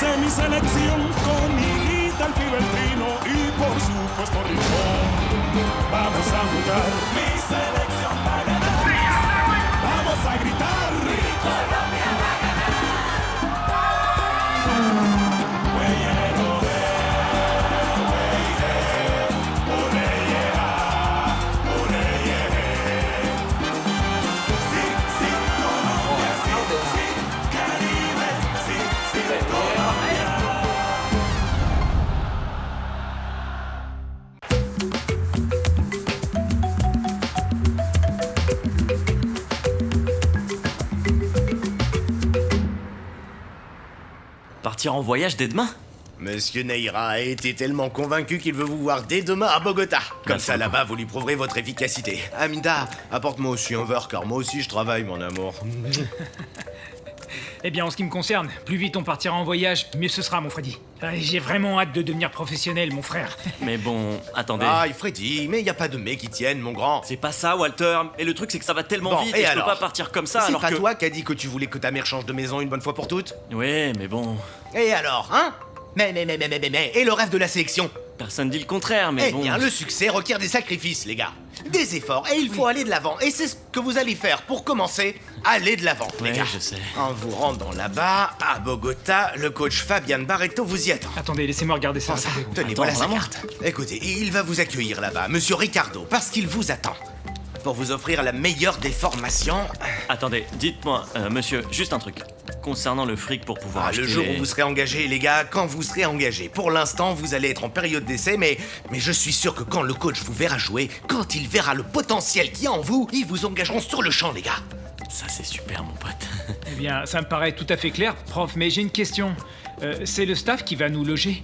Hice mi selección con Hilita, el Fibertino y por supuesto Limón. Vamos a jugar. Mi selección va a ganar. Vamos a gritar. Mi Colombia va a ganar. Partir en voyage dès demain ? Monsieur Neira a été tellement convaincu qu'il veut vous voir dès demain à Bogota. Comme ça, là-bas, vous lui prouverez votre efficacité. Aminta, apporte-moi aussi un verre, car moi aussi je travaille, mon amour. Eh bien, en ce qui me concerne, plus vite on partira en voyage, mieux ce sera, mon Freddy. J'ai vraiment hâte de devenir professionnel, mon frère. Mais bon, attendez. Ah, Freddy, mais y a pas de mais qui tiennent, mon grand. C'est pas ça, Walter. Et le truc, c'est que ça va tellement Bon, vite et et je alors peux pas partir comme ça C'est alors pas que... toi qui a dit que tu voulais que ta mère change de maison une bonne fois pour toutes? Ouais, mais bon... Et alors, hein? Mais, et le rêve de la sélection? Personne dit le contraire, mais Eh bon... bien, le succès requiert des sacrifices, les gars. Des efforts, et il faut aller de l'avant. Et c'est ce que vous allez faire pour commencer. Aller de l'avant, les Ouais, gars. je sais. En vous rendant là-bas, à Bogota, le coach Fabian Barreto vous y attend. Attendez, laissez-moi regarder ça. Tenez, Attends, voilà sa vraiment carte. Écoutez, il va vous accueillir là-bas, monsieur Ricardo, parce qu'il vous attend. Pour vous offrir la meilleure des formations. Attendez, dites-moi, monsieur, juste un truc. Concernant le fric pour pouvoir acheter Le jour les- où vous serez engagé, les gars, quand vous serez engagé. Pour l'instant, vous allez être en période d'essai, mais je suis sûr que quand le coach vous verra jouer, quand il verra le potentiel qu'il y a en vous, ils vous engageront sur le champ, les gars. Ça, c'est super, mon pote. Eh bien, ça me paraît tout à fait clair, prof, mais j'ai une question. C'est le staff qui va nous loger ?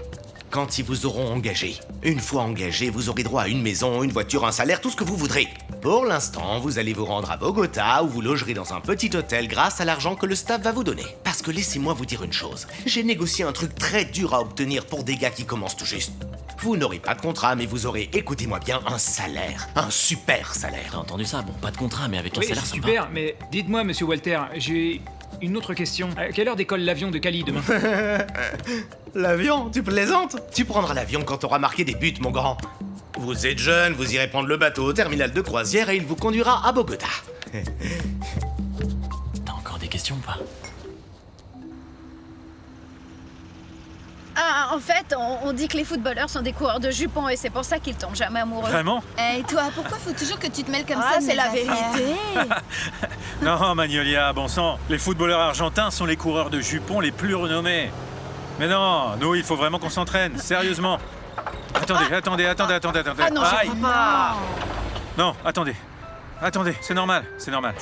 Quand ils vous auront engagé. Une fois engagé, vous aurez droit à une maison, une voiture, un salaire, tout ce que vous voudrez. Pour l'instant, vous allez vous rendre à Bogota, où vous logerez dans un petit hôtel grâce à l'argent que le staff va vous donner. Parce que laissez-moi vous dire une chose. J'ai négocié un truc très dur à obtenir pour des gars qui commencent tout juste. Vous n'aurez pas de contrat, mais vous aurez, écoutez-moi bien, un salaire. Un super T'as salaire. entendu ça? Bon, pas de contrat, mais avec un Oui, salaire c'est sympa. super, mais dites-moi, monsieur Walter, j'ai une autre question. À quelle heure décolle l'avion de Cali demain ? L'avion, tu plaisantes? Tu prendras l'avion quand t'auras marqué des buts, mon grand. Vous êtes jeune, vous irez prendre le bateau au terminal de croisière et il vous conduira à Bogota. T'as encore des questions ou pas? Ah, en fait, on dit que les footballeurs sont des coureurs de jupons et c'est pour ça qu'ils tombent jamais amoureux. Vraiment ? Et toi, pourquoi faut toujours que tu te mêles comme Ah, ça de c'est mes la affaires? vérité. Non, Magnolia, bon sang, les footballeurs argentins sont les coureurs de jupons les plus renommés. Mais non, nous, il faut vraiment qu'on s'entraîne, sérieusement. Attendez. Ah non, je Aïe. crois pas. Non, attendez, c'est normal. C'est normal.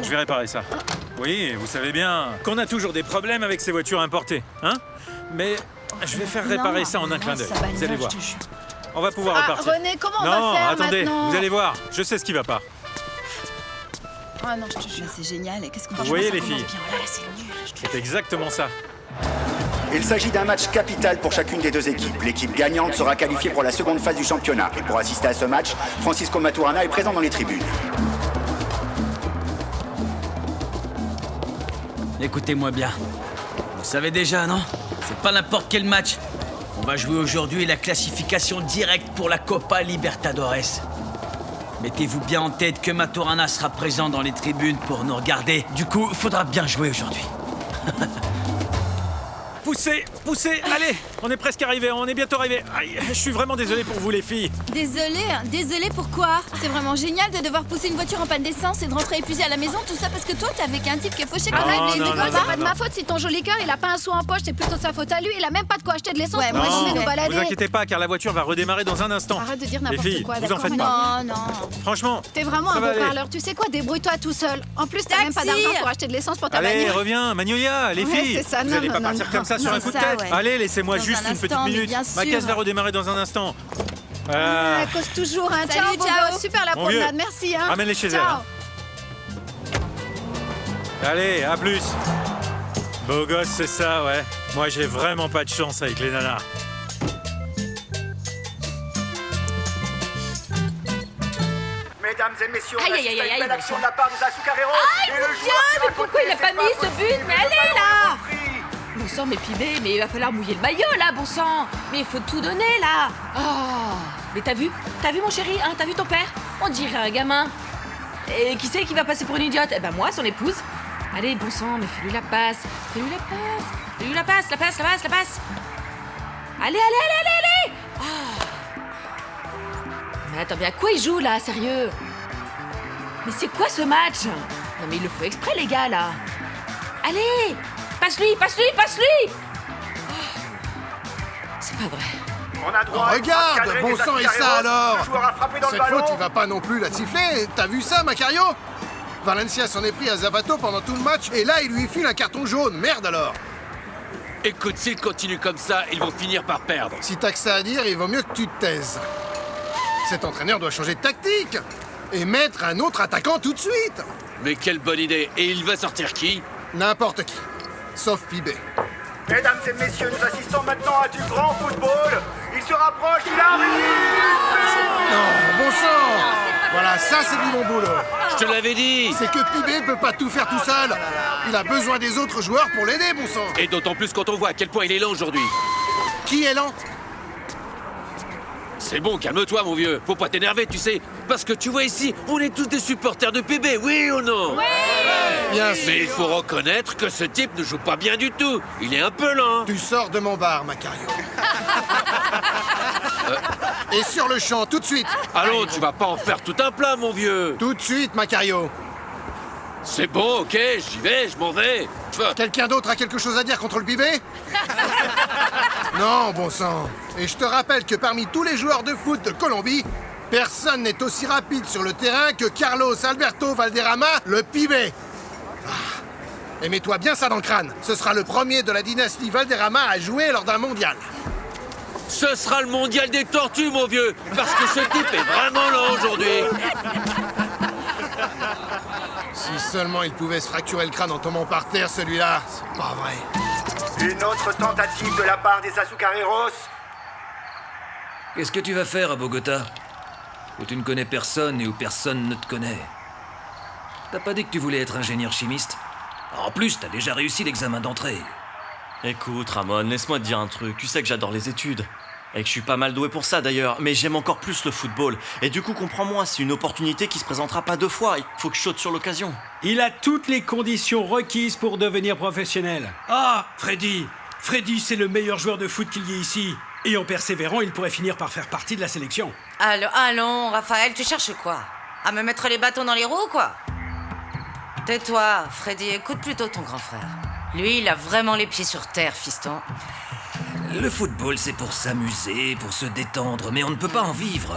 Je vais réparer ça. Oui, vous savez bien qu'on a toujours des problèmes avec ces voitures importées, hein? Mais je vais faire réparer Non, ça en un clin d'œil, ça va, vous allez non, voir. je te jure. On va pouvoir Ah, repartir. René, comment on Non, va faire attendez, maintenant? vous allez voir, je sais ce qui va pas. Ah non, je te jure. Mais c'est génial, et qu'est-ce qu'on Vous fait? voyez Ça les commence filles, bien. Oh là là, c'est nul, je te jure. c'est exactement ça. Il s'agit d'un match capital pour chacune des deux équipes. L'équipe gagnante sera qualifiée pour la seconde phase du championnat. Et pour assister à ce match, Francisco Maturana est présent dans les tribunes. Écoutez-moi bien. Vous savez déjà, non? C'est pas n'importe quel match. On va jouer aujourd'hui la classification directe pour la Copa Libertadores. Mettez-vous bien en tête que Maturana sera présent dans les tribunes pour nous regarder. Du coup, faudra bien jouer aujourd'hui. Poussez, allez, on est presque arrivé, on est bientôt arrivé. Aïe, je suis vraiment désolé pour vous les filles. Désolé pourquoi? C'est vraiment génial de devoir pousser une voiture en panne d'essence et de rentrer épuisé à la maison, tout ça parce que toi t'es avec un type qui est fauché comme Non, un non, décolle non, C'est pas de ma faute si ton joli cœur il a pas un sou en poche, c'est plutôt de sa faute à lui, il a même pas de quoi acheter de l'essence Ouais, pour moi, aller j'y nous vais. balader. Vous inquiétez pas, car la voiture va redémarrer dans un instant. Arrête de dire Les n'importe filles, quoi, vous en d'accord, faites René. pas. Non. Franchement, T'es vraiment ça un va beau aller. parleur, tu sais quoi, débrouille-toi tout seul. En plus, t'as même pas Taxi. d'argent pour acheter de l'essence pour ta allez, bagnole. reviens, Magnolia, les Ouais, filles. c'est ça, Vous non, allez non, pas non, partir non. comme ça sur Non, un coup de ça, tête. ouais. Allez, laissez-moi Dans juste un une petite instant, mais minute. bien Ma sûr. caisse va redémarrer dans un instant. Ah, Elle cause toujours, hein. Salut, Ciao, beau ciao. gosse. Super la Mon promenade, vieux. merci, hein. Ramène-les chez elle, Ciao. hein. Allez, à plus. Beau gosse, c'est ça, ouais. Moi, j'ai vraiment pas de chance avec les nanas. Mesdames et messieurs, Aïe, on aïe, assiste à aïe, une aïe, belle aïe. action de la part de Azucarero. Aïe, mon Dieu, mais pourquoi il a pas mis ce but? Mais allez, là! Nous sang, mais Pibé, mais il va falloir mouiller le maillot, là, bon sang. Mais il faut tout donner, là. Oh. Mais t'as vu mon chéri, hein? T'as vu ton père? On dirait un gamin. Et qui c'est qui va passer pour une idiote? Eh ben moi, son épouse. Allez, bon sang, mais fais-lui la passe. Fais-lui la passe. Fais-lui la passe, la passe, la passe, la passe. Allez, allez, allez, allez, allez. Oh. Mais attends, mais à quoi il joue, là, sérieux? Mais c'est quoi ce match? Non mais il le faut exprès, les gars, là. Allez, passe-lui, passe-lui, passe-lui. Oh. C'est pas vrai. On a droit regarde, bon sang, et ça alors? Le joueur a frappé dans Cette le ballon. faute, il va pas non plus la siffler. T'as vu ça, Macario? Valencia s'en est pris à Zapato pendant tout le match, et là, il lui file un carton jaune. Merde alors. Écoute, s'ils continuent comme ça, ils vont finir par perdre. Si t'as que ça à dire, il vaut mieux que tu te taises. Cet entraîneur doit changer de tactique et mettre un autre attaquant tout de suite. Mais quelle bonne idée. Et il va sortir qui? N'importe qui, sauf Pibé. Mesdames et messieurs, nous assistons maintenant à du grand football. Il se rapproche, il arrive. Non, bon sang. Voilà, ça c'est du bon boulot. Je te l'avais dit. C'est que Pibé peut pas tout faire tout seul. Il a besoin des autres joueurs pour l'aider, bon sang. Et d'autant plus quand on voit à quel point il est lent aujourd'hui. Qui est lent? C'est bon, calme-toi, mon vieux. Faut pas t'énerver, tu sais. Parce que tu vois ici, on est tous des supporters de PB, oui ou non? Oui. Bien sûr. Mais il faut reconnaître que ce type ne joue pas bien du tout. Il est un peu lent. Tu sors de mon bar, Macario. Et sur le champ, tout de suite. Allons, tu vas pas en faire tout un plat, mon vieux. Tout de suite, Macario. C'est bon, ok, j'y vais, je m'en vais. Quelqu'un d'autre a quelque chose à dire contre le Pibé? Non, bon sang. Et je te rappelle que parmi tous les joueurs de foot de Colombie, personne n'est aussi rapide sur le terrain que Carlos Alberto Valderrama, le Pibé. Et mets-toi bien ça dans le crâne. Ce sera le premier de la dynastie Valderrama à jouer lors d'un mondial. Ce sera le mondial des tortues, mon vieux. Parce que ce type est vraiment lent aujourd'hui. Si seulement il pouvait se fracturer le crâne en tombant par terre, celui-là. C'est pas vrai. Une autre tentative de la part des Azucareros. Qu'est-ce que tu vas faire à Bogota? Où tu ne connais personne et où personne ne te connaît. T'as pas dit que tu voulais être ingénieur chimiste? En plus, t'as déjà réussi l'examen d'entrée. Écoute, Ramon, laisse-moi te dire un truc. Tu sais que j'adore les études. Et que je suis pas mal doué pour ça d'ailleurs, mais j'aime encore plus le football. Et du coup, comprends-moi, c'est une opportunité qui se présentera pas deux fois. Il faut que je saute sur l'occasion. Il a toutes les conditions requises pour devenir professionnel. Ah, Freddy, c'est le meilleur joueur de foot qu'il y ait ici. Et en persévérant, il pourrait finir par faire partie de la sélection. Allons, Raphaël, tu cherches quoi? À me mettre les bâtons dans les roues, quoi? Tais-toi, Freddy, écoute plutôt ton grand frère. Lui, il a vraiment les pieds sur terre, fiston. Le football, c'est pour s'amuser, pour se détendre, mais on ne peut pas en vivre.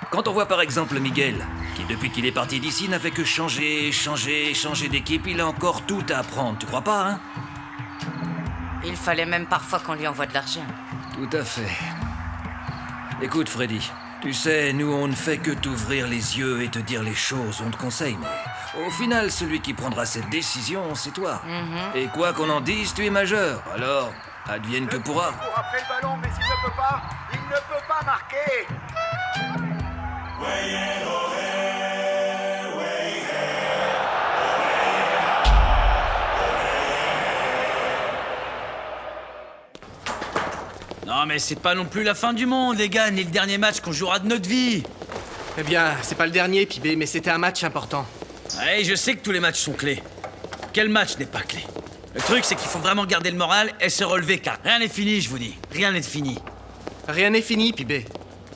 Quand on voit par exemple Miguel, qui depuis qu'il est parti d'ici n'a fait que changer d'équipe, il a encore tout à apprendre, tu crois pas, hein? Il fallait même parfois qu'on lui envoie de l'argent. Tout à fait. Écoute, Freddy, tu sais, nous on ne fait que t'ouvrir les yeux et te dire les choses, on te conseille, mais au final, celui qui prendra cette décision, c'est toi. Et quoi qu'on en dise, tu es majeur, alors advienne que pourra. Il court après le ballon, mais il ne peut pas marquer. Non mais c'est pas non plus la fin du monde, les gars, ni le dernier match qu'on jouera de notre vie. Eh bien, c'est pas le dernier, Pibé, mais c'était un match important. Ouais, je sais que tous les matchs sont clés. Quel match n'est pas clé? Le truc, c'est qu'il faut vraiment garder le moral et se relever, car rien n'est fini, je vous dis. Rien n'est fini. Rien n'est fini, Pibé.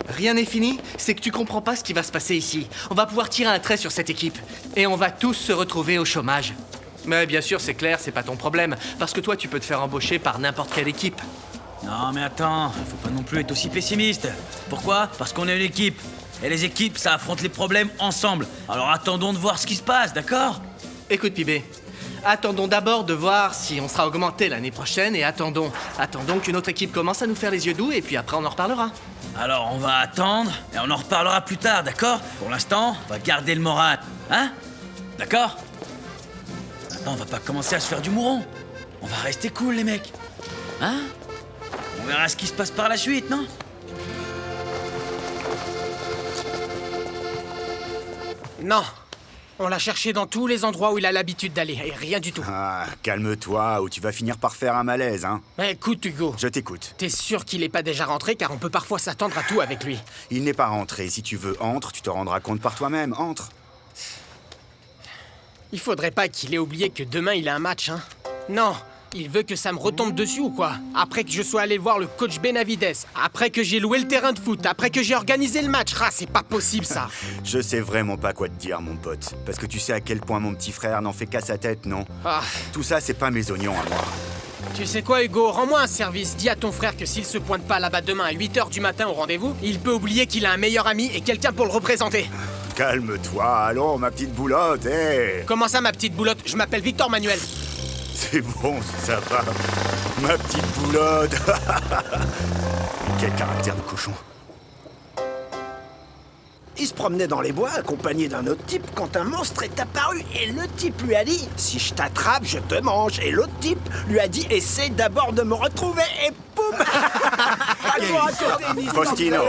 Rien n'est fini, c'est que tu comprends pas ce qui va se passer ici. On va pouvoir tirer un trait sur cette équipe. Et on va tous se retrouver au chômage. Mais bien sûr, c'est clair, c'est pas ton problème. Parce que toi, tu peux te faire embaucher par n'importe quelle équipe. Non mais attends, faut pas non plus être aussi pessimiste. Pourquoi? Parce qu'on est une équipe. Et les équipes, ça affronte les problèmes ensemble. Alors attendons de voir ce qui se passe, d'accord? Écoute, Pibé, attendons d'abord de voir si on sera augmenté l'année prochaine et attendons qu'une autre équipe commence à nous faire les yeux doux et puis après on en reparlera. Alors on va attendre et on en reparlera plus tard, d'accord? Pour l'instant, on va garder le moral, hein? D'accord? Maintenant, on va pas commencer à se faire du mouron. On va rester cool, les mecs. Hein? On verra ce qui se passe par la suite, non? Non, On l'a cherché dans tous les endroits où il a l'habitude d'aller, et rien du tout. Ah, calme-toi, ou tu vas finir par faire un malaise, hein. Écoute, Hugo. Je t'écoute. T'es sûr qu'il est pas déjà rentré, car on peut parfois s'attendre à tout avec lui. Il n'est pas rentré. Si tu veux, entre, tu te rendras compte par toi-même. Entre. Il faudrait pas qu'il ait oublié que demain il a un match, hein. Non, il veut que ça me retombe dessus ou quoi? Après que je sois allé voir le coach Benavides, après que j'ai loué le terrain de foot, après que j'ai organisé le match, c'est pas possible ça. Je sais vraiment pas quoi te dire, mon pote. Parce que tu sais à quel point mon petit frère n'en fait qu'à sa tête, non? Tout ça, c'est pas mes oignons à moi. Tu sais quoi, Hugo? Rends-moi un service. Dis à ton frère que s'il se pointe pas là-bas demain à 8h du matin au rendez-vous, il peut oublier qu'il a un meilleur ami et quelqu'un pour le représenter. Calme-toi, allons, ma petite boulotte, hé. Comment ça, ma petite boulotte? Je m'appelle Victor Manuel. C'est bon, ça va. Ma petite boulotte. Quel caractère de cochon. Il se promenait dans les bois accompagné d'un autre type quand un monstre est apparu et le type lui a dit « Si je t'attrape, je te mange » et l'autre type lui a dit « Essaie d'abord de me retrouver » et poum. Faustino,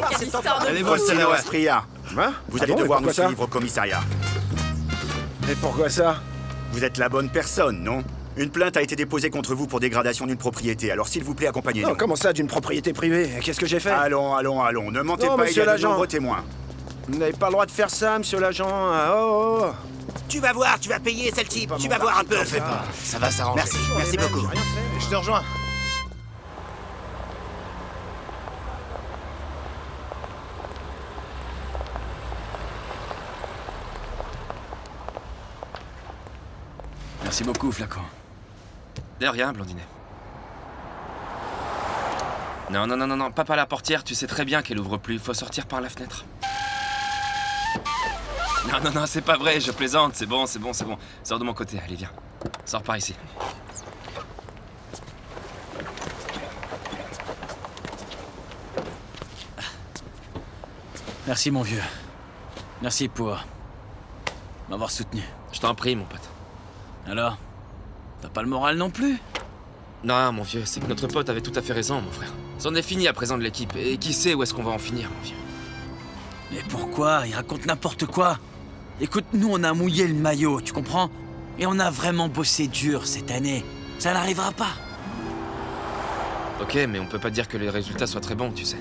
Faustino Aspria, vous allez devoir nous ça suivre au commissariat. Et pourquoi ça? Vous êtes la bonne personne, non? Une plainte a été déposée contre vous pour dégradation d'une propriété, alors s'il vous plaît, accompagnez-nous. Non, comment ça, d'une propriété privée? Qu'est-ce que j'ai fait? Allons, ne mentez Non, pas, il y a de nombreux l'agent. témoins. Vous n'avez pas le droit de faire ça, monsieur l'agent. Oh. Tu vas voir, tu vas payer, c'est le type. Tu vas voir un peu. T'en fais pas, ça va s'arranger. Merci beaucoup. Rien fait. Je te rejoins. Merci beaucoup, Flacon. De rien, Blondinet. Non, pas par la portière, tu sais très bien qu'elle ouvre plus, il faut sortir par la fenêtre. Non, c'est pas vrai, je plaisante, c'est bon. Sors de mon côté, allez, viens. Sors par ici. Merci, mon vieux. Merci pour m'avoir soutenu. Je t'en prie, mon pote. Alors, t'as pas le moral non plus? Non, mon vieux, c'est que notre pote avait tout à fait raison, mon frère. C'en est fini à présent de l'équipe, et qui sait où est-ce qu'on va en finir, mon vieux. Mais pourquoi? Il raconte n'importe quoi. Écoute, nous on a mouillé le maillot, tu comprends? Et on a vraiment bossé dur cette année. Ça n'arrivera pas. Ok, mais on peut pas dire que les résultats soient très bons, tu sais.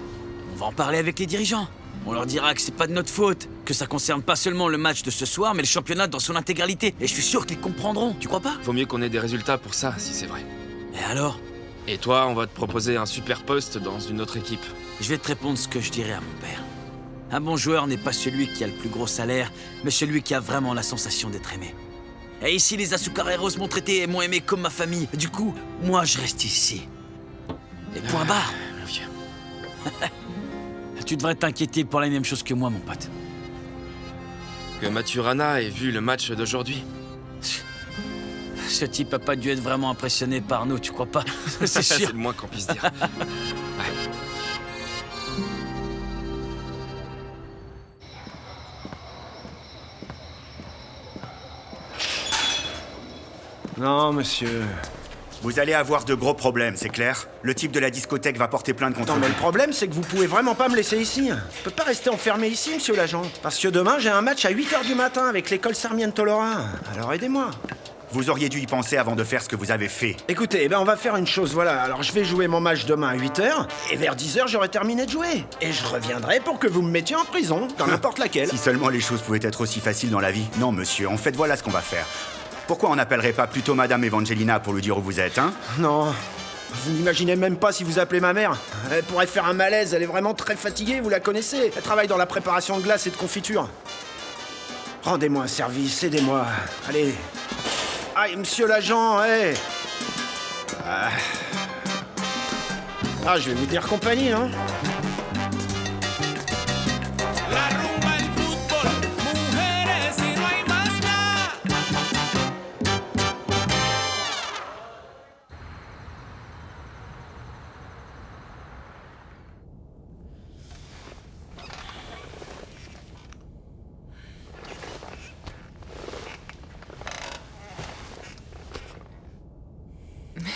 On va en parler avec les dirigeants. On leur dira que c'est pas de notre faute, que ça concerne pas seulement le match de ce soir, mais le championnat dans son intégralité. Et je suis sûr qu'ils comprendront, tu crois pas? Faut mieux qu'on ait des résultats pour ça, si c'est vrai. Et alors? Et toi, on va te proposer un super poste dans une autre équipe. Je vais te répondre ce que je dirais à mon père. Un bon joueur n'est pas celui qui a le plus gros salaire, mais celui qui a vraiment la sensation d'être aimé. Et ici, les Azucareros m'ont traité et m'ont aimé comme ma famille. Du coup, moi, je reste ici. Et point barre. Mon vieux. Tu devrais t'inquiéter pour la même chose que moi, mon pote. Que Maturana ait vu le match d'aujourd'hui. Ce type a pas dû être vraiment impressionné par nous, tu crois pas? C'est sûr. C'est le moins qu'on puisse dire. Ouais. Non, monsieur. Vous allez avoir de gros problèmes, c'est clair? Le type de la discothèque va porter plainte contre Non, vous. mais le problème, c'est que vous pouvez vraiment pas me laisser ici. Je peux pas rester enfermé ici, monsieur l'agent. Parce que demain, j'ai un match à 8h du matin avec l'école Sarmiento Lora. Alors aidez-moi. Vous auriez dû y penser avant de faire ce que vous avez fait. Écoutez, on va faire une chose, voilà. Alors je vais jouer mon match demain à 8h, et vers 10h, j'aurai terminé de jouer. Et je reviendrai pour que vous me mettiez en prison, dans n'importe laquelle. Si seulement les choses pouvaient être aussi faciles dans la vie. Non, monsieur, en fait, voilà ce qu'on va faire. Pourquoi on n'appellerait pas plutôt Madame Evangelina pour lui dire où vous êtes, hein? Non. Vous n'imaginez même pas si vous appelez ma mère. Elle pourrait faire un malaise, elle est vraiment très fatiguée, vous la connaissez. Elle travaille dans la préparation de glace et de confiture. Rendez-moi un service, aidez-moi. Allez. Aïe, monsieur l'agent, hé. Ah, je vais vous dire compagnie, non? La rumba, el fútbol, mujeres y no hay más nada.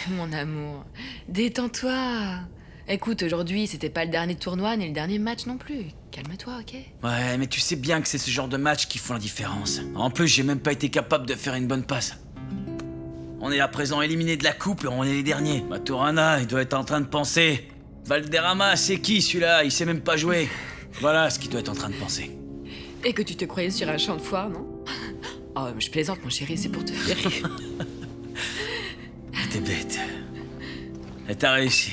Mon amour, détends-toi. Écoute, aujourd'hui, c'était pas le dernier tournoi ni le dernier match non plus. calme-toi, ok? Ouais, mais tu sais bien que c'est ce genre de match qui font la différence. En plus, j'ai même pas été capable de faire une bonne passe. On est à présent éliminé de la coupe et on est les derniers. Maturana, il doit être en train de penser. Valderrama, c'est qui celui-là? Il sait même pas jouer. Voilà ce qu'il doit être en train de penser. Et que tu te croyais sur un champ de foire, non? Oh, je plaisante, mon chéri, c'est pour te faire rire. T'es bête. Et t'as réussi.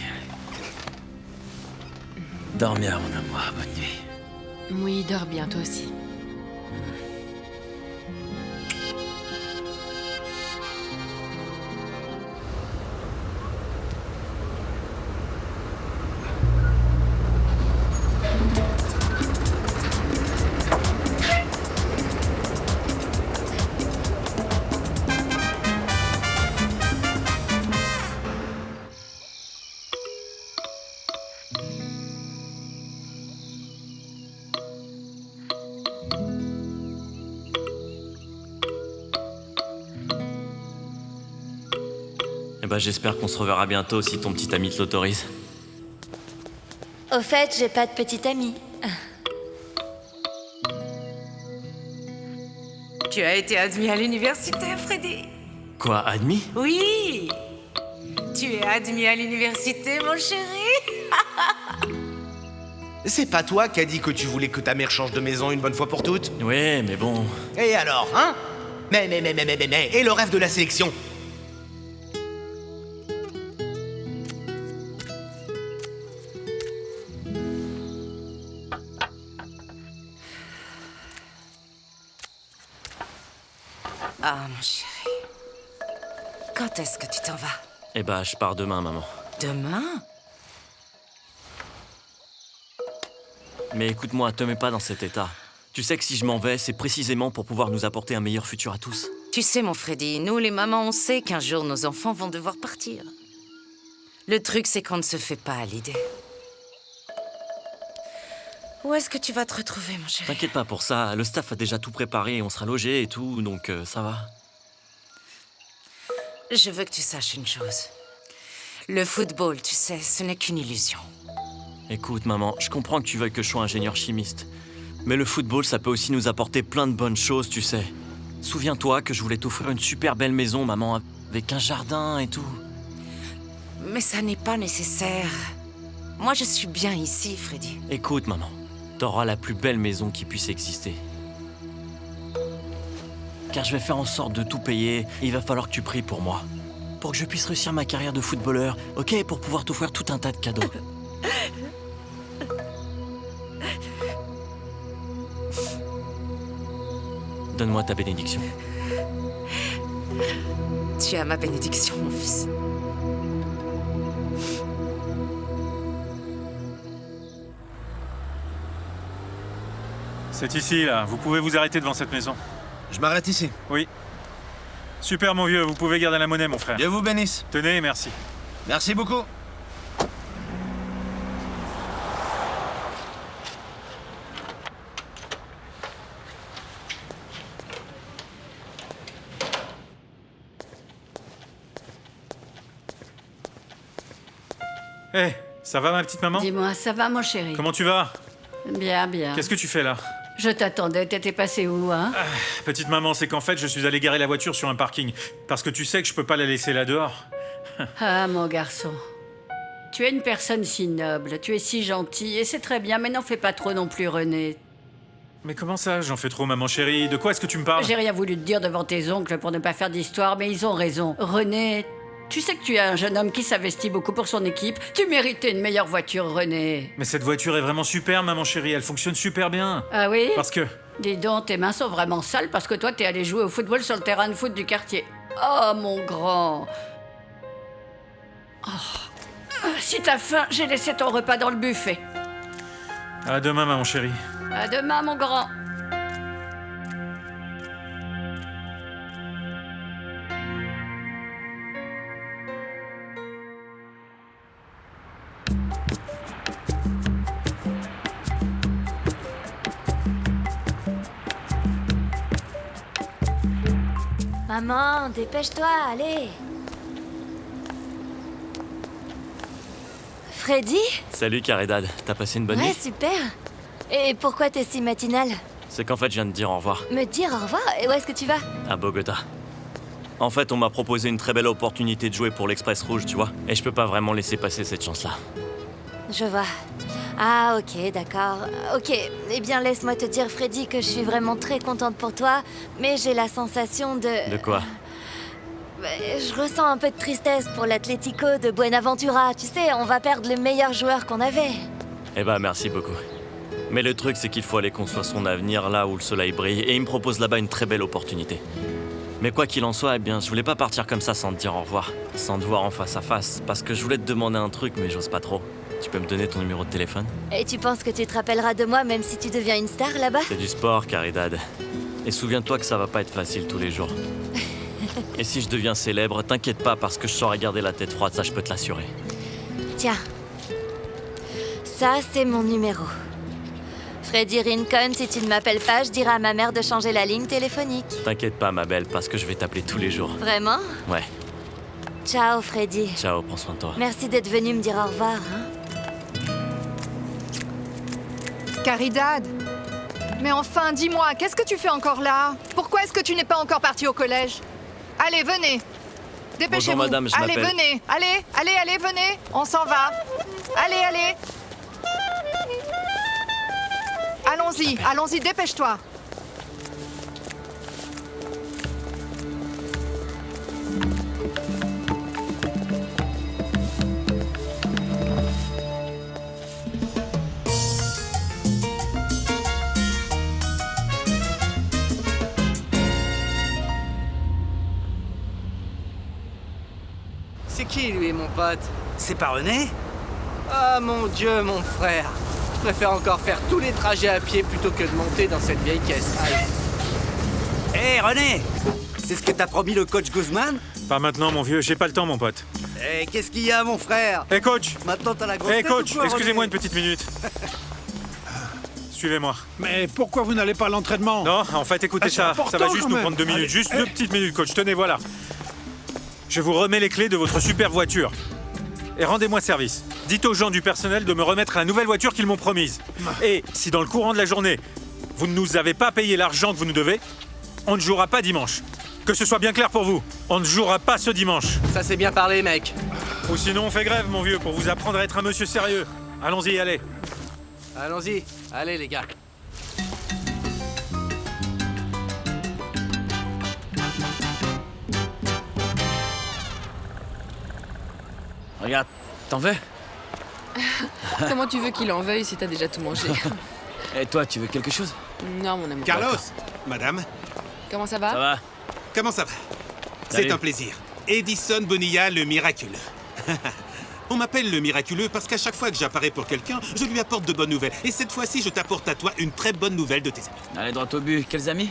Dors bien, mon amour. Bonne nuit. Oui, dors bien, toi aussi. Eh ben, j'espère qu'on se reverra bientôt si ton petit ami te l'autorise. Au fait, j'ai pas de petit ami. Tu as été admis à l'université, Freddy. Quoi, admis? Oui. Tu es admis à l'université, mon chéri. C'est pas toi qui as dit que tu voulais que ta mère change de maison une bonne fois pour toutes? Ouais, mais bon... Et alors, hein? Mais, et le rêve de la sélection? Ah, mon chéri. Quand est-ce que tu t'en vas? Eh ben, je pars demain, maman. Demain? Mais écoute-moi, te mets pas dans cet état. Tu sais que si je m'en vais, c'est précisément pour pouvoir nous apporter un meilleur futur à tous. Tu sais, mon Freddy, nous, les mamans, on sait qu'un jour, nos enfants vont devoir partir. Le truc, c'est qu'on ne se fait pas à l'idée. Où est-ce que tu vas te retrouver, mon chéri? T'inquiète pas pour ça, le staff a déjà tout préparé et on sera logés et tout, donc ça va. Je veux que tu saches une chose. Le football, tu sais, ce n'est qu'une illusion. Écoute, maman, je comprends que tu veuilles que je sois ingénieur chimiste. Mais le football, ça peut aussi nous apporter plein de bonnes choses, tu sais. Souviens-toi que je voulais t'offrir une super belle maison, maman, avec un jardin et tout. Mais ça n'est pas nécessaire. Moi, je suis bien ici, Freddy. Écoute, maman, t'auras la plus belle maison qui puisse exister. Car je vais faire en sorte de tout payer et il va falloir que tu pries pour moi. Pour que je puisse réussir ma carrière de footballeur, ok? Pour pouvoir t'offrir tout un tas de cadeaux. Donne-moi ta bénédiction. Tu as ma bénédiction, mon fils. C'est ici, là. Vous pouvez vous arrêter devant cette maison. Je m'arrête ici. Oui. Super, mon vieux. Vous pouvez garder la monnaie, mon frère. Dieu vous bénisse. Tenez, merci. Merci beaucoup. Hé, ça va, ma petite maman? Dis-moi, ça va, mon chéri? Comment tu vas? Bien, bien. Qu'est-ce que tu fais, là? Je t'attendais, t'étais passé où, hein? Petite maman, c'est qu'en fait, je suis allé garer la voiture sur un parking. Parce que tu sais que je peux pas la laisser là dehors. Ah, mon garçon. Tu es une personne si noble, tu es si gentil, et c'est très bien, mais n'en fais pas trop non plus, René. Mais comment ça? J'en fais trop, maman chérie. De quoi est-ce que tu me parles? J'ai rien voulu te dire devant tes oncles pour ne pas faire d'histoire, mais ils ont raison. René, tu sais que tu es un jeune homme qui s'investit beaucoup pour son équipe. Tu méritais une meilleure voiture, René. Mais cette voiture est vraiment super, maman chérie. Elle fonctionne super bien. Ah oui? Parce que... Dis donc, tes mains sont vraiment sales parce que toi, t'es allé jouer au football sur le terrain de foot du quartier. Oh, mon grand. Oh. Si t'as faim, j'ai laissé ton repas dans le buffet. À demain, maman chérie. À demain, mon grand. Maman, dépêche-toi, allez. Freddy? Salut, Caridad. T'as passé une bonne Ouais, nuit? super. Et pourquoi t'es si matinale? C'est qu'en fait, je viens de dire au revoir. Me dire au revoir? Et où est-ce que tu vas? À Bogota. En fait, on m'a proposé une très belle opportunité de jouer pour l'Express Rouge, tu vois. Et je peux pas vraiment laisser passer cette chance-là. Je vois. Ah, ok, d'accord. Ok, eh bien laisse-moi te dire, Freddy, que je suis vraiment très contente pour toi, mais j'ai la sensation de... De quoi? Je ressens un peu de tristesse pour l'Atlético de Buenaventura. Tu sais, on va perdre le meilleur joueur qu'on avait. Eh ben, merci beaucoup. Mais le truc, c'est qu'il faut aller construire son avenir là où le soleil brille, et il me propose là-bas une très belle opportunité. Mais quoi qu'il en soit, eh bien, je voulais pas partir comme ça sans te dire au revoir, sans te voir en face à face, parce que je voulais te demander un truc, mais j'ose pas trop. Tu peux me donner ton numéro de téléphone? Et tu penses que tu te rappelleras de moi même si tu deviens une star là-bas? C'est du sport, Caridad. Et souviens-toi que ça va pas être facile tous les jours. Et si je deviens célèbre, t'inquiète pas parce que je saurai garder la tête froide, ça je peux te l'assurer. Tiens. Ça, c'est mon numéro. Freddy Rincon, si tu ne m'appelles pas, je dirai à ma mère de changer la ligne téléphonique. T'inquiète pas, ma belle, parce que je vais t'appeler tous les jours. Vraiment? Ouais. Ciao, Freddy. Ciao, prends soin de toi. Merci d'être venu me dire au revoir. Hein? Caridad. Mais enfin, dis-moi, qu'est-ce que tu fais encore là? Pourquoi est-ce que tu n'es pas encore parti au collège? Allez, venez. Dépêchez-vous. Bonjour, madame, je allez, m'appelle. venez. Allez, venez. On s'en va. Allez. Allons-y, dépêche-toi. C'est qui, lui, mon pote? C'est pas René? Ah, mon Dieu, mon frère. Je préfère encore faire tous les trajets à pied plutôt que de monter dans cette vieille caisse. Hé, René! C'est ce que t'as promis le coach Guzman? Pas maintenant, mon vieux, j'ai pas le temps, mon pote. Eh, qu'est-ce qu'il y a, mon frère? Hé, coach! Maintenant, t'as la grosse Hé, tête ou coach, quoi, excusez-moi René? une petite minute. Suivez-moi. Mais pourquoi vous n'allez pas à l'entraînement? Non, en fait, écoutez c'est ça. important, Ça va juste quand nous même. prendre 2 minutes. Allez. Juste 2 petites minutes, coach. Tenez, voilà. Je vous remets les clés de votre super voiture. Et rendez-moi service. Dites aux gens du personnel de me remettre la nouvelle voiture qu'ils m'ont promise. Et si dans le courant de la journée, vous ne nous avez pas payé l'argent que vous nous devez, on ne jouera pas dimanche. Que ce soit bien clair pour vous, on ne jouera pas ce dimanche. Ça s'est bien parlé, mec. Ou sinon on fait grève, mon vieux, pour vous apprendre à être un monsieur sérieux. Allons-y, allez. Allons-y. Allez, les gars. Regarde, t'en veux? Comment tu veux qu'il en veuille si t'as déjà tout mangé? Et toi, tu veux quelque chose? Non, mon amour. Carlos, madame, Comment ça va? Ça va? comment ça va? Salut. C'est un plaisir. Edison Bonilla, le miraculeux. On m'appelle le miraculeux parce qu'à chaque fois que j'apparais pour quelqu'un, je lui apporte de bonnes nouvelles. Et cette fois-ci, je t'apporte à toi une très bonne nouvelle de tes amis. Allez, droit au but. Quels amis?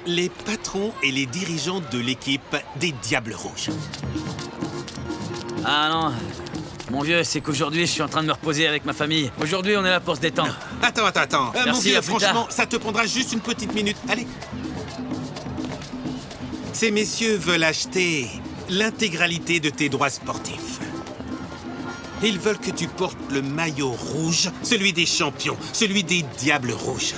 Les patrons et les dirigeants de l'équipe des Diables Rouges. Ah non. Mon vieux, c'est qu'aujourd'hui, je suis en train de me reposer avec ma famille. Aujourd'hui, on est là pour se détendre. Attends. Mon Merci, vieux, à plus franchement, tard. ça te prendra juste une petite minute. Allez. Ces messieurs veulent acheter l'intégralité de tes droits sportifs. Ils veulent que tu portes le maillot rouge, celui des champions, celui des Diables Rouges.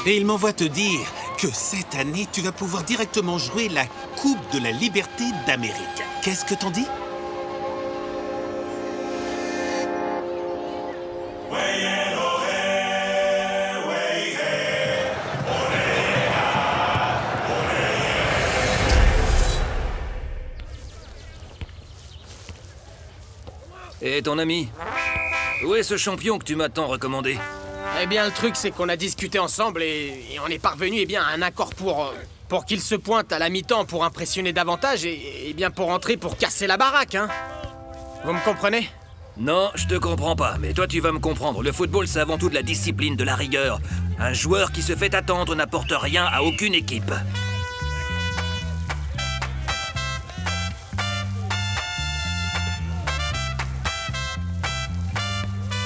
Et ils m'envoient te dire que cette année, tu vas pouvoir directement jouer la Coupe de la Liberté d'Amérique. Qu'est-ce que t'en dis? Et ton ami? Où est ce champion que tu m'as tant recommandé? Eh bien, le truc, c'est qu'on a discuté ensemble et on est parvenu à un accord pour qu'il se pointe à la mi-temps pour impressionner davantage et bien pour entrer pour casser la baraque, hein. Vous me comprenez? Non, je te comprends pas, mais toi tu vas me comprendre. Le football, c'est avant tout de la discipline, de la rigueur. Un joueur qui se fait attendre n'apporte rien à aucune équipe.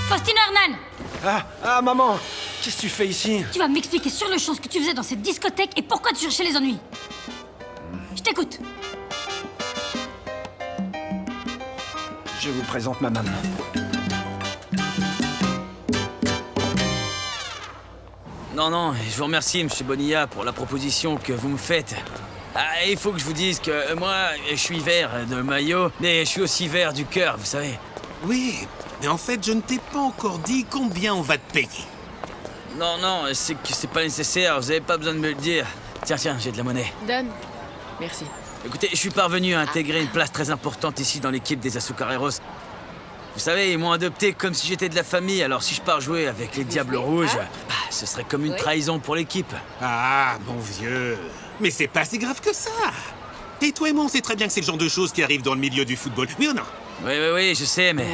Faustino Hernan, Ah, maman, qu'est-ce que tu fais ici? tu vas m'expliquer sur le champ ce que tu faisais dans cette discothèque et pourquoi tu cherchais les ennuis. Je t'écoute. Je vous présente ma maman. Non, je vous remercie, monsieur Bonilla, pour la proposition que vous me faites. Ah, il faut que je vous dise que moi, je suis vert de maillot, mais je suis aussi vert du cœur, vous savez. Oui, mais en fait, je ne t'ai pas encore dit combien on va te payer. Non, c'est que c'est pas nécessaire, vous avez pas besoin de me le dire. Tiens, j'ai de la monnaie. Donne. Merci. Écoutez, je suis parvenu à intégrer une place très importante ici dans l'équipe des Azucareros. Vous savez, ils m'ont adopté comme si j'étais de la famille, alors si je pars jouer avec les Diables Rouges, ce serait comme une trahison pour l'équipe. Ah, mon vieux, mais c'est pas si grave que ça. Et toi et moi, on sait très bien que c'est le genre de choses qui arrivent dans le milieu du football, oui ou non? Oui, je sais, mais...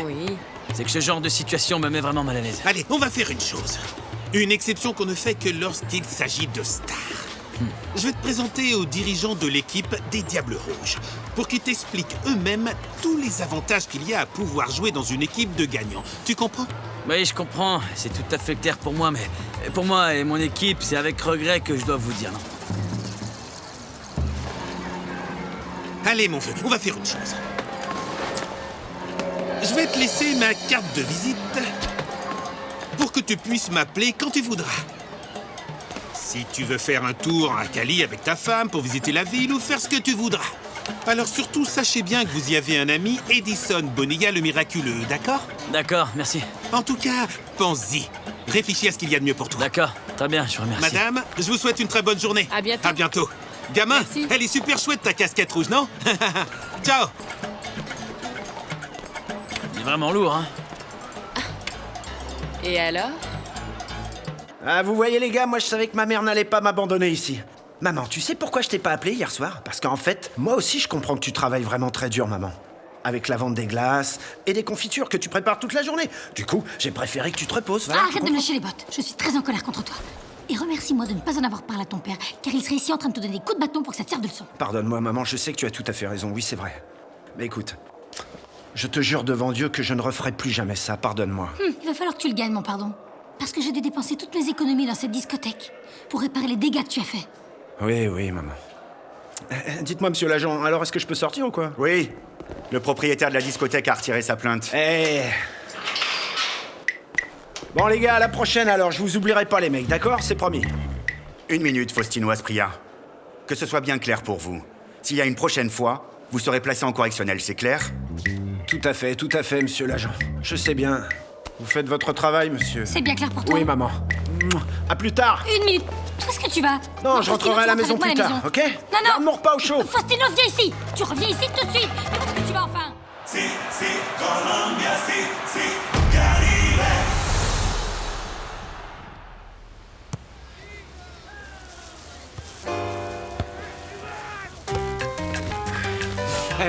C'est que ce genre de situation me met vraiment mal à l'aise. Allez, on va faire une chose. Une exception qu'on ne fait que lorsqu'il s'agit de stars. Je vais te présenter aux dirigeants de l'équipe des Diables Rouges pour qu'ils t'expliquent eux-mêmes tous les avantages qu'il y a à pouvoir jouer dans une équipe de gagnants. Tu comprends? Oui, je comprends. C'est tout à fait clair pour moi, mais pour moi et mon équipe, c'est avec regret que je dois vous dire non. Allez, mon vieux, on va faire une chose. Je vais te laisser ma carte de visite pour que tu puisses m'appeler quand tu voudras. Si tu veux faire un tour à Cali avec ta femme pour visiter la ville ou faire ce que tu voudras. Alors surtout, sachez bien que vous y avez un ami, Edison Bonilla le miraculeux, d'accord? D'accord, merci. En tout cas, pense-y. Réfléchis à ce qu'il y a de mieux pour toi. D'accord, très bien, je vous remercie. Madame, je vous souhaite une très bonne journée. À bientôt. À bientôt. Gamin, elle est super chouette ta casquette rouge, non? Ciao. Il est vraiment lourd, hein? Et alors? Ah, vous voyez les gars, moi je savais que ma mère n'allait pas m'abandonner ici. Maman, tu sais pourquoi je t'ai pas appelé hier soir? Parce qu'en fait, moi aussi je comprends que tu travailles vraiment très dur, maman. Avec la vente des glaces et des confitures que tu prépares toute la journée. Du coup, j'ai préféré que tu te reposes, voilà. Arrête de me lâcher les bottes, je suis très en colère contre toi. Et remercie-moi de ne pas en avoir parlé à ton père, car il serait ici en train de te donner des coups de bâton pour que ça te serve de leçon. Pardonne-moi, maman, je sais que tu as tout à fait raison, oui, c'est vrai. Mais écoute, je te jure devant Dieu que je ne referai plus jamais ça, pardonne-moi. Il va falloir que tu le gagnes, mon pardon. Parce que j'ai dû dépenser toutes mes économies dans cette discothèque pour réparer les dégâts que tu as faits. Oui, maman. Dites-moi, monsieur l'agent, alors est-ce que je peux sortir ou quoi? Oui. Le propriétaire de la discothèque a retiré sa plainte. Bon, les gars, à la prochaine alors, je vous oublierai pas, les mecs, d'accord? C'est promis. Une minute, Faustino Aspria. Que ce soit bien clair pour vous. S'il y a une prochaine fois, vous serez placé en correctionnel, c'est clair? Tout à fait, monsieur l'agent. Je sais bien. Vous faites votre travail, monsieur. C'est bien clair pour toi? Oui, maman. À plus tard. Une minute. Où est-ce que tu vas? Non, je rentrerai à la maison plus tard, ok? Non. Garde mon repas au chaud. Faustino, viens ici. Tu reviens ici tout de suite. Mais où est-ce que tu vas enfin? Si, Colombia, si, Caribe.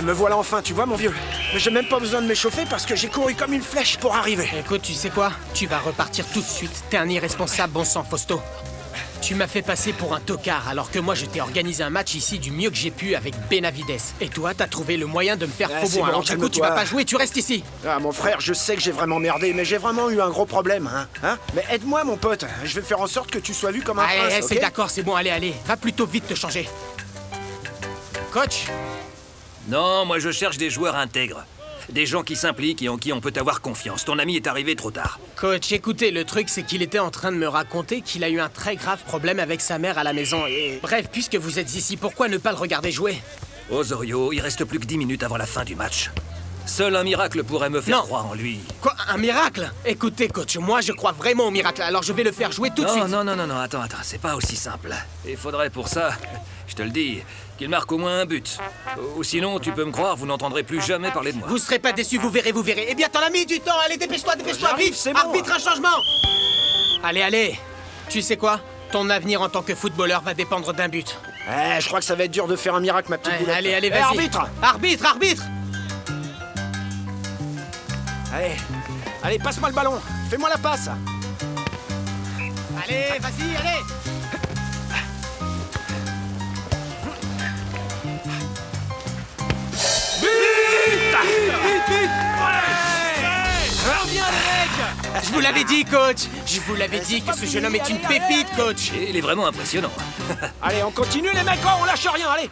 Me voilà enfin, tu vois, mon vieux. Mais j'ai même pas besoin de m'échauffer parce que j'ai couru comme une flèche pour arriver. Écoute, tu sais quoi? Tu vas repartir tout de suite. T'es un irresponsable, bon sang, Fausto. Tu m'as fait passer pour un tocard alors que moi je t'ai organisé un match ici du mieux que j'ai pu avec Benavides. Et toi, t'as trouvé le moyen de me faire faux c'est bon. bon, Alors du coup, tu vas pas jouer, tu restes ici. Ah, mon frère, je sais que j'ai vraiment merdé, mais j'ai vraiment eu un gros problème, hein? Mais aide-moi, mon pote. Je vais faire en sorte que tu sois vu comme un prince, ok? C'est d'accord, c'est bon, allez. Va plutôt vite te changer. Coach? Non, moi je cherche des joueurs intègres. Des gens qui s'impliquent et en qui on peut avoir confiance. Ton ami est arrivé trop tard. Coach, écoutez, le truc c'est qu'il était en train de me raconter qu'il a eu un très grave problème avec sa mère à la maison et... Bref, puisque vous êtes ici, pourquoi ne pas le regarder jouer? Osorio, il reste plus que 10 minutes avant la fin du match. Seul un miracle pourrait me faire croire en lui. Quoi, un miracle? Écoutez, coach, moi je crois vraiment au miracle, alors je vais le faire jouer tout de suite. Non, attends, c'est pas aussi simple. Il faudrait pour ça, je te le dis, qu'il marque au moins un but. Ou sinon, tu peux me croire, vous n'entendrez plus jamais parler de moi. Vous serez pas déçus, vous verrez. Eh bien, t'en as mis du temps, allez, dépêche-toi, vite, c'est bon. Arbitre, un changement. Allez, tu sais quoi? Ton avenir en tant que footballeur va dépendre d'un but. Je crois que ça va être dur de faire un miracle, ma petite boulette. Allez, vas-y. Arbitre. Allez, passe-moi le ballon. Fais-moi la passe. Allez, vas-y, allez. But. Reviens, les mecs. Je vous l'avais dit, coach. Je vous l'avais dit que ce jeune homme est une pépite, coach. Et il est vraiment impressionnant. Allez, on continue, les mecs. On lâche rien, allez.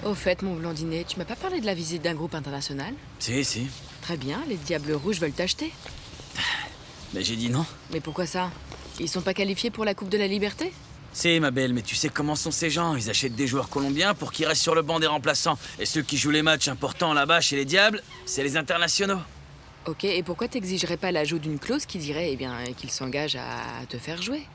Au fait, mon blondinet, tu m'as pas parlé de la visite d'un groupe international? Si. Très bien, les Diables Rouges veulent t'acheter. Mais j'ai dit non. Mais pourquoi ça? Ils sont pas qualifiés pour la Coupe de la Liberté? Si, ma belle, mais tu sais comment sont ces gens. Ils achètent des joueurs colombiens pour qu'ils restent sur le banc des remplaçants. Et ceux qui jouent les matchs importants là-bas chez les Diables, c'est les internationaux. Ok, et pourquoi t'exigerais pas l'ajout d'une clause qui dirait, qu'ils s'engagent à te faire jouer?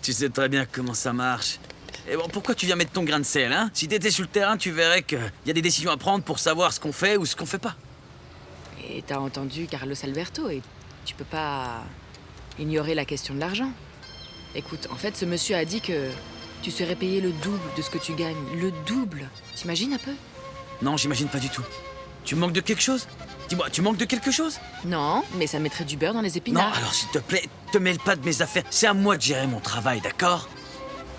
Tu sais très bien comment ça marche. Et bon, pourquoi tu viens mettre ton grain de sel, hein? Si t'étais sur le terrain, tu verrais qu'il y a des décisions à prendre pour savoir ce qu'on fait ou ce qu'on fait pas. Et t'as entendu Carlos Alberto, et tu peux pas ignorer la question de l'argent. Écoute, en fait, ce monsieur a dit que tu serais payé le double de ce que tu gagnes. Le double. T'imagines un peu? Non, j'imagine pas du tout. Tu manques de quelque chose? Dis-moi, tu manques de quelque chose? Non, mais ça mettrait du beurre dans les épinards. Non, alors s'il te plaît, te mêle pas de mes affaires. C'est à moi de gérer mon travail, d'accord?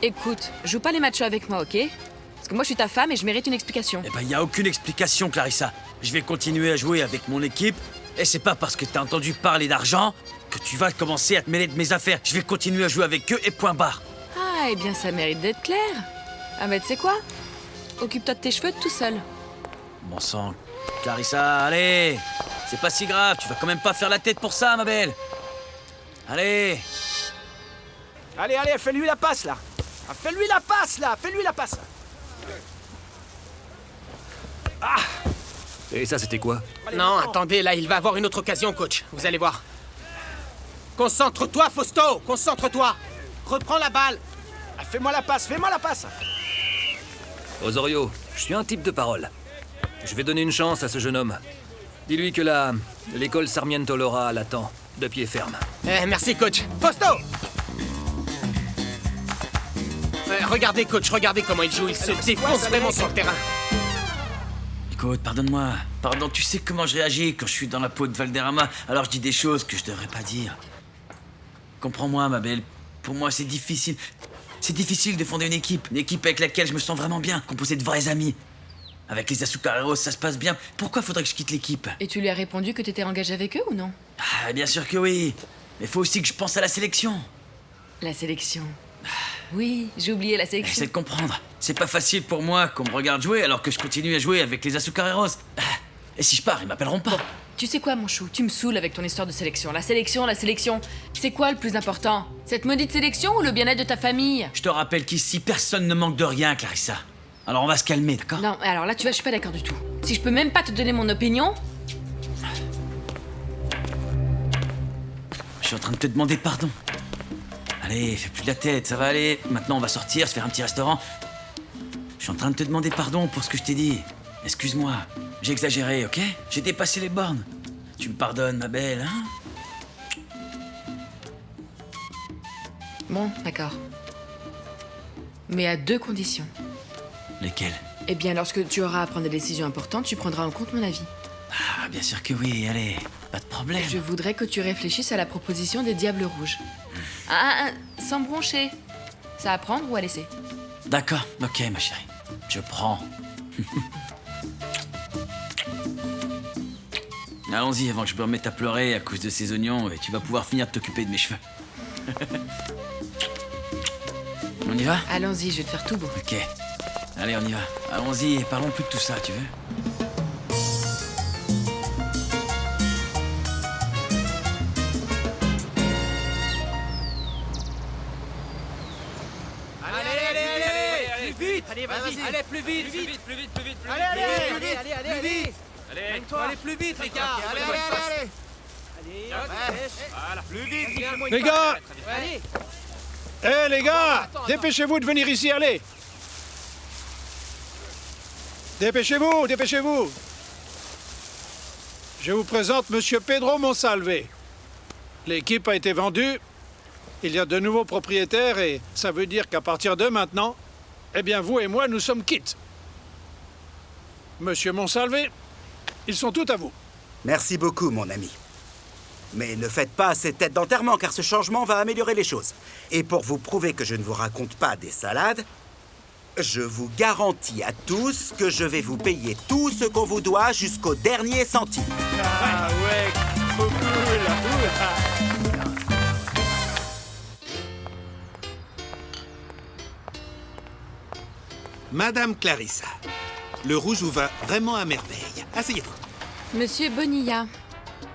Écoute, joue pas les machos avec moi, ok? Parce que moi, je suis ta femme et je mérite une explication. Eh ben, y a aucune explication, Clarissa. Je vais continuer à jouer avec mon équipe. Et c'est pas parce que t'as entendu parler d'argent que tu vas commencer à te mêler de mes affaires. Je vais continuer à jouer avec eux et point barre. Ah, eh bien, ça mérite d'être clair. Ah, mais tu sais quoi? Occupe-toi de tes cheveux tout seul. Bon sang, Clarissa, allez! C'est pas si grave, tu vas quand même pas faire la tête pour ça, ma belle! Allez! Allez, fais-lui la passe, là. Ah, fais-lui la passe, là. Fais-lui la passe. Ah! Et ça, c'était quoi? Non, attendez, là, il va avoir une autre occasion, coach. Vous allez voir. Concentre-toi, Fausto! Concentre-toi! Reprends la balle! Ah, fais-moi la passe. Osorio, je suis un type de parole. Je vais donner une chance à ce jeune homme. Dis-lui que l'école Sarmiento Lora l'attend, de pied ferme. Merci, coach. Fausto! Regardez, coach, regardez comment il joue. Il se défonce vraiment sur le terrain. Écoute, pardonne-moi. Pardon, tu sais comment je réagis quand je suis dans la peau de Valderrama, alors je dis des choses que je devrais pas dire. Comprends-moi, ma belle. Pour moi, c'est difficile. C'est difficile de fonder une équipe avec laquelle je me sens vraiment bien, composée de vrais amis. Avec les Azucareros, ça se passe bien. Pourquoi faudrait que je quitte l'équipe? Et tu lui as répondu que t'étais engagé avec eux ou non? Ah, bien sûr que oui. Mais faut aussi que je pense à la sélection. La sélection. Oui, j'ai oublié la sélection. J'essaie de comprendre. C'est pas facile pour moi qu'on me regarde jouer alors que je continue à jouer avec les Azucareros. Et si je pars, ils m'appelleront pas. Bon, tu sais quoi, mon chou? Tu me saoules avec ton histoire de sélection. La sélection. C'est quoi le plus important? Cette maudite sélection ou le bien-être de ta famille? Je te rappelle qu'ici, personne ne manque de rien, Clarissa. Alors on va se calmer, d'accord? Non, alors là, tu vois, je suis pas d'accord du tout. Si je peux même pas te donner mon opinion... Je suis en train de te demander pardon. Allez, fais plus de la tête, ça va aller. Maintenant, on va sortir, se faire un petit restaurant. Je suis en train de te demander pardon pour ce que je t'ai dit. Excuse-moi, j'ai exagéré, ok? J'ai dépassé les bornes. Tu me pardonnes, ma belle, hein? Bon, d'accord. Mais à 2 conditions. Lesquelles? Eh bien, lorsque tu auras à prendre des décisions importantes, tu prendras en compte mon avis. Ah, bien sûr que oui, allez, pas de problème. Je voudrais que tu réfléchisses à la proposition des Diables Rouges. Sans broncher. Ça à prendre ou à laisser? D'accord, ok, ma chérie. Je prends. Allons-y avant que je me remette à pleurer à cause de ces oignons et tu vas pouvoir finir de t'occuper de mes cheveux. On y va? Allons-y, je vais te faire tout beau. Ok. Allez, on y va. Allons-y et parlons plus de tout ça, tu veux? Allez, vas-y, allez, plus vite. Allez, plus vite, les gars. Allez, plus vite. Les gars! Les gars! Dépêchez-vous de venir ici, allez! Dépêchez-vous! Je vous présente Monsieur Pedro Monsalve. L'équipe a été vendue. Il y a de nouveaux propriétaires et ça veut dire qu'à partir de maintenant, eh bien, vous et moi, nous sommes quittes. Monsieur Monsalve, ils sont tout à vous. Merci beaucoup, mon ami. Mais ne faites pas ces têtes d'enterrement, car ce changement va améliorer les choses. Et pour vous prouver que je ne vous raconte pas des salades, je vous garantis à tous que je vais vous payer tout ce qu'on vous doit jusqu'au dernier centime. Ah ouais, trop cool. Madame Clarissa, le rouge vous va vraiment à merveille. Asseyez-vous. Monsieur Bonilla,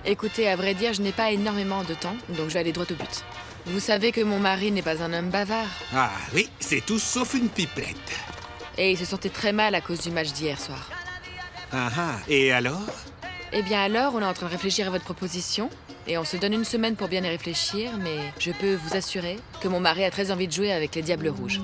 Écoutez, à vrai dire, je n'ai pas énormément de temps, donc je vais aller droit au but. Vous savez que mon mari n'est pas un homme bavard. Ah oui, c'est tout sauf une pipelette. Et il se sentait très mal à cause du match d'hier soir. Ah ah, et alors? Eh bien alors, on est en train de réfléchir à votre proposition, et on se donne une semaine pour bien y réfléchir, mais je peux vous assurer que mon mari a très envie de jouer avec les Diables Rouges.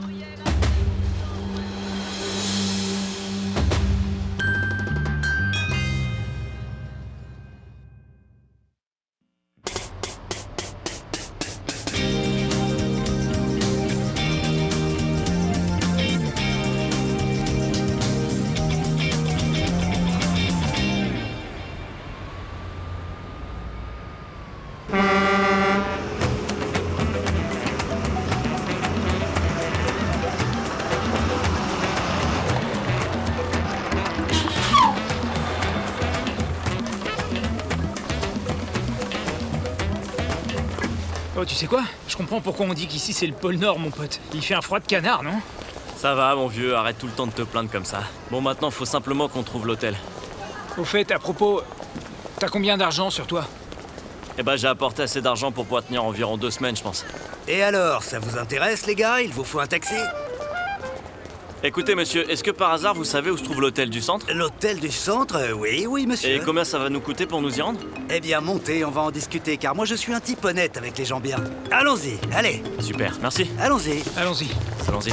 Oh, tu sais quoi? Je comprends pourquoi on dit qu'ici c'est le pôle Nord, mon pote. Il fait un froid de canard, non? Ça va, mon vieux, arrête tout le temps de te plaindre comme ça. Bon, maintenant, faut simplement qu'on trouve l'hôtel. Au fait, à propos, t'as combien d'argent sur toi? Eh ben, j'ai apporté assez d'argent pour pouvoir tenir environ 2 semaines, je pense. Et alors, ça vous intéresse, les gars? Il vous faut un taxi? Écoutez, monsieur, est-ce que par hasard, vous savez où se trouve l'hôtel du centre? L'hôtel du centre? Oui, monsieur. Et combien ça va nous coûter pour nous y rendre? Eh bien, montez, on va en discuter, car moi je suis un type honnête avec les gens bien. Allons-y, allez. Super, merci. Allons-y. Allons-y. Allons-y.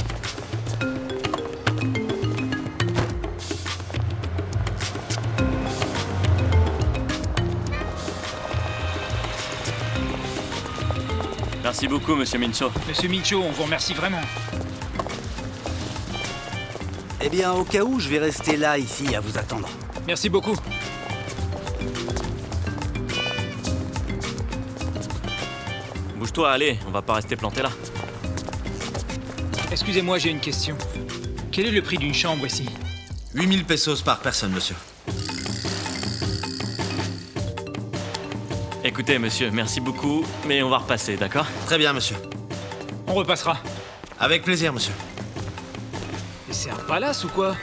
Merci beaucoup, monsieur Mincho. Monsieur Mincho, on vous remercie vraiment. Eh bien, au cas où, je vais rester là, ici, à vous attendre. Merci beaucoup. Bouge-toi, allez, on va pas rester planté là. Excusez-moi, j'ai une question. Quel est le prix d'une chambre ici? 8000 pesos par personne, monsieur. Écoutez, monsieur, merci beaucoup, mais on va repasser, d'accord? Très bien, monsieur. On repassera. Avec plaisir, monsieur. Mais c'est un palace ou quoi?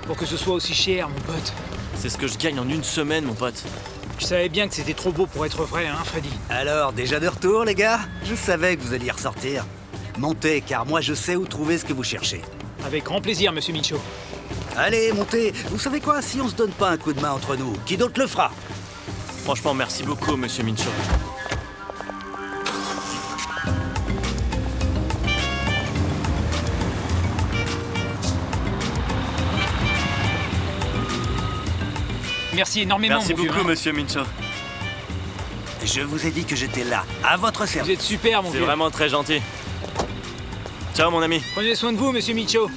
Pour que ce soit aussi cher, mon pote. C'est ce que je gagne en 1 semaine, mon pote. Je savais bien que c'était trop beau pour être vrai, hein, Freddy? Alors, déjà de retour, les gars? Je savais que vous alliez ressortir. Montez, car moi je sais où trouver ce que vous cherchez. Avec grand plaisir, monsieur Mincho. Allez, montez. Vous savez quoi? Si on se donne pas un coup de main entre nous, qui d'autre le fera? Franchement, merci beaucoup, monsieur Mincho. Merci énormément, Merci beaucoup, vieux, monsieur Mincho. Je vous ai dit que j'étais là, à votre service. Vous êtes super, mon vieux. C'est vraiment très gentil. Ciao, mon ami. Prenez soin de vous, monsieur Mincho.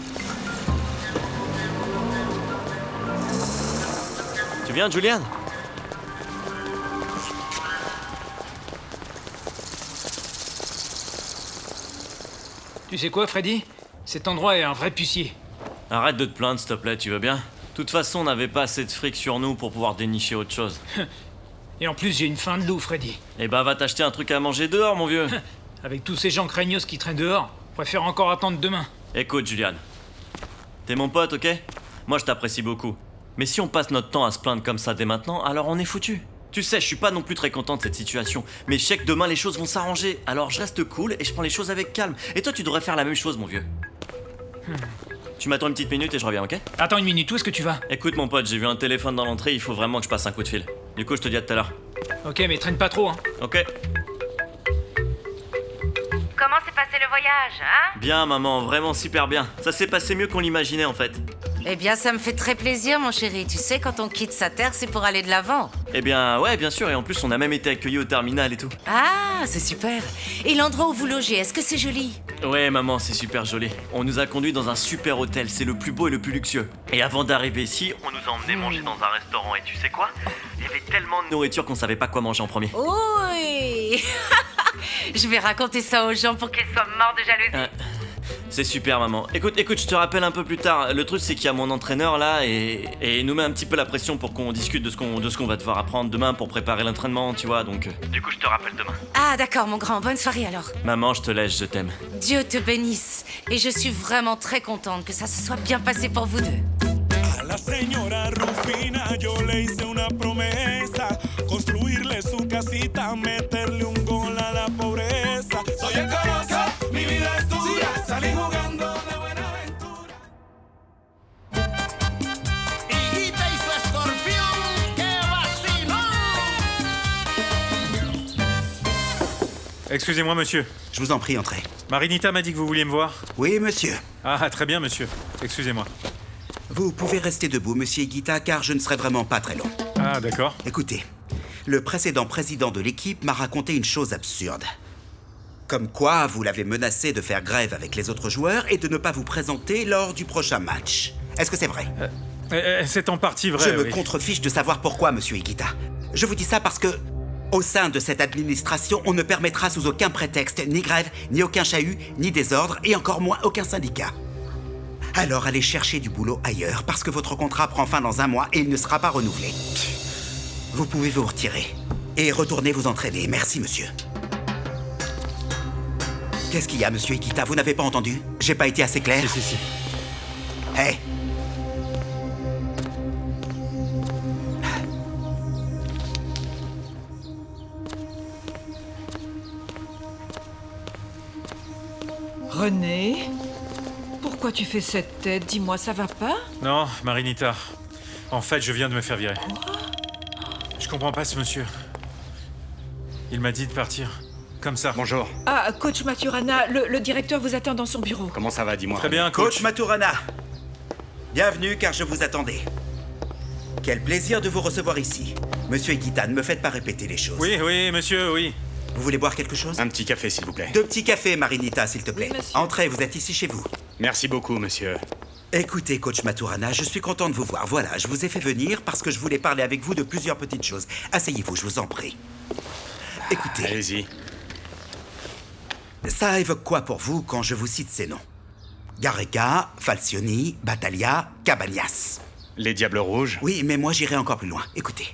Tu viens, Julian? Tu sais quoi, Freddy? Cet endroit est un vrai pucier. Arrête de te plaindre, s'il te plaît, tu veux bien? De toute façon, on n'avait pas assez de fric sur nous pour pouvoir dénicher autre chose. Et en plus, j'ai une faim de loup, Freddy. Eh bah, va t'acheter un truc à manger dehors, mon vieux. Avec tous ces gens craignos qui traînent dehors, je préfère encore attendre demain. Écoute, Julian. T'es mon pote, ok? Moi, je t'apprécie beaucoup. Mais si on passe notre temps à se plaindre comme ça dès maintenant, alors on est foutu. Tu sais, je suis pas non plus très content de cette situation, mais je sais que demain les choses vont s'arranger, alors je reste cool et je prends les choses avec calme. Et toi, tu devrais faire la même chose, mon vieux. Tu m'attends une petite minute et je reviens, ok? Attends une minute, où est-ce que tu vas? Écoute, mon pote, j'ai vu un téléphone dans l'entrée, il faut vraiment que je passe un coup de fil. Du coup, je te dis à tout à l'heure. Ok, mais traîne pas trop, hein. Ok. Comment s'est passé le voyage, hein? Bien, maman, vraiment super bien. Ça s'est passé mieux qu'on l'imaginait, en fait. Eh bien, ça me fait très plaisir, mon chéri. Tu sais, quand on quitte sa terre, c'est pour aller de l'avant. Eh bien, ouais, bien sûr, et en plus, on a même été accueillis au terminal et tout. Ah, c'est super. Et l'endroit où vous logez, est-ce que c'est joli? Ouais, maman, c'est super joli. On nous a conduits dans un super hôtel, c'est le plus beau et le plus luxueux. Et avant d'arriver ici, on nous a emmenés manger dans un restaurant, et tu sais quoi? Il y avait tellement de nourriture qu'on savait pas quoi manger en premier. Oui. Je vais raconter ça aux gens pour qu'ils soient morts de jalousie. C'est super, maman. Écoute, je te rappelle un peu plus tard. Le truc, c'est qu'il y a mon entraîneur là et il nous met un petit peu la pression pour qu'on discute de ce qu'on va devoir apprendre demain pour préparer l'entraînement, tu vois, donc... Du coup, je te rappelle demain. Ah, d'accord, mon grand. Bonne soirée alors. Maman, je te laisse, je t'aime. Dieu te bénisse. Et je suis vraiment très contente que ça se soit bien passé pour vous deux. A la señora Rufina yo le hice una promesa, construirle de su casita, meterle un gol a la pobreza. Soy el Coloso, mi vida es dura, salí jugando de buena aventura. Higuita y su escorpión, qué vacilón. Excusez-moi, monsieur. Je vous en prie, entrez. Marinita m'a dit que vous vouliez me voir. Oui, monsieur. Ah, très bien, monsieur. Excusez-moi. Vous pouvez rester debout, monsieur Higuita, car je ne serai vraiment pas très long. Ah, d'accord. Écoutez, le précédent président de l'équipe m'a raconté une chose absurde. Comme quoi, vous l'avez menacé de faire grève avec les autres joueurs et de ne pas vous présenter lors du prochain match. Est-ce que c'est vrai? C'est en partie vrai, Je me oui. contrefiche de savoir pourquoi, monsieur Higuita. Je vous dis ça parce que, au sein de cette administration, on ne permettra sous aucun prétexte ni grève, ni aucun chahut, ni désordre, et encore moins aucun syndicat. Alors allez chercher du boulot ailleurs, parce que votre contrat prend fin dans 1 mois et il ne sera pas renouvelé. Vous pouvez vous retirer. Et retourner vous entraîner. Merci, monsieur. Qu'est-ce qu'il y a, monsieur Higuita? Vous n'avez pas entendu? J'ai pas été assez clair? Si. Hé! René, pourquoi tu fais cette tête? Dis-moi, ça va pas? Non, Marinita. En fait, je viens de me faire virer. Je comprends pas ce monsieur. Il m'a dit de partir. Comme ça. Bonjour. Ah, coach Maturana, le directeur vous attend dans son bureau. Comment ça va, dis-moi? Très bien, Coach Maturana. Bienvenue, car je vous attendais. Quel plaisir de vous recevoir ici. Monsieur Higuita, ne me faites pas répéter les choses. Oui, monsieur, oui. Vous voulez boire quelque chose? Un petit café, s'il vous plaît. 2 petits cafés, Marinita, s'il te plaît. Entrez, vous êtes ici chez vous. Merci beaucoup, monsieur. Écoutez, coach Maturana, je suis content de vous voir. Voilà, je vous ai fait venir parce que je voulais parler avec vous de plusieurs petites choses. Asseyez-vous, je vous en prie. Écoutez. Allez-y. Ça évoque quoi pour vous quand je vous cite ces noms? Gareca, Falcioni, Battaglia, Cabañas. Les Diables Rouges? Oui, mais moi j'irai encore plus loin. Écoutez.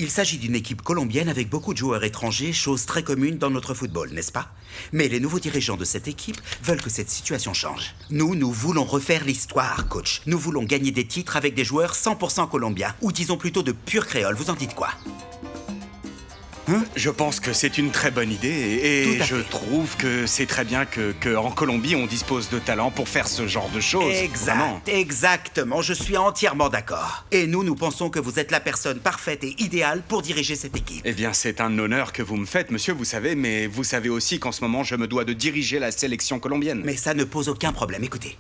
Il s'agit d'une équipe colombienne avec beaucoup de joueurs étrangers, chose très commune dans notre football, n'est-ce pas? Mais les nouveaux dirigeants de cette équipe veulent que cette situation change. Nous voulons refaire l'histoire, coach. Nous voulons gagner des titres avec des joueurs 100% colombiens, ou disons plutôt de pur créole. Vous en dites quoi? Je pense que c'est une très bonne idée et je trouve que c'est très bien que en Colombie on dispose de talent pour faire ce genre de choses. Exactement, je suis entièrement d'accord. Et nous pensons que vous êtes la personne parfaite et idéale pour diriger cette équipe. Eh bien, c'est un honneur que vous me faites, monsieur, vous savez, mais vous savez aussi qu'en ce moment je me dois de diriger la sélection colombienne. Mais ça ne pose aucun problème, écoutez.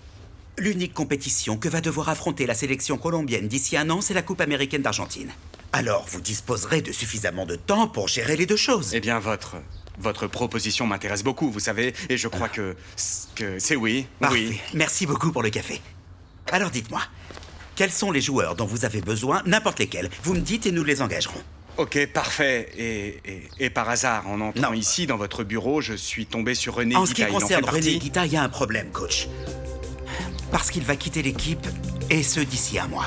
L'unique compétition que va devoir affronter la sélection colombienne d'ici 1 an, c'est la Coupe américaine d'Argentine. Alors, vous disposerez de suffisamment de temps pour gérer les 2 choses. Eh bien, votre proposition m'intéresse beaucoup, vous savez, et je crois que c'est oui. Parfait. Oui. Merci beaucoup pour le café. Alors dites-moi, quels sont les joueurs dont vous avez besoin, n'importe lesquels? Vous me dites et nous les engagerons. Ok, parfait. Et par hasard, en entrant ici, dans votre bureau, je suis tombé sur René Higuita. En ce qui concerne René Higuita, il y a un problème, coach. Parce qu'il va quitter l'équipe, et ce d'ici 1 mois.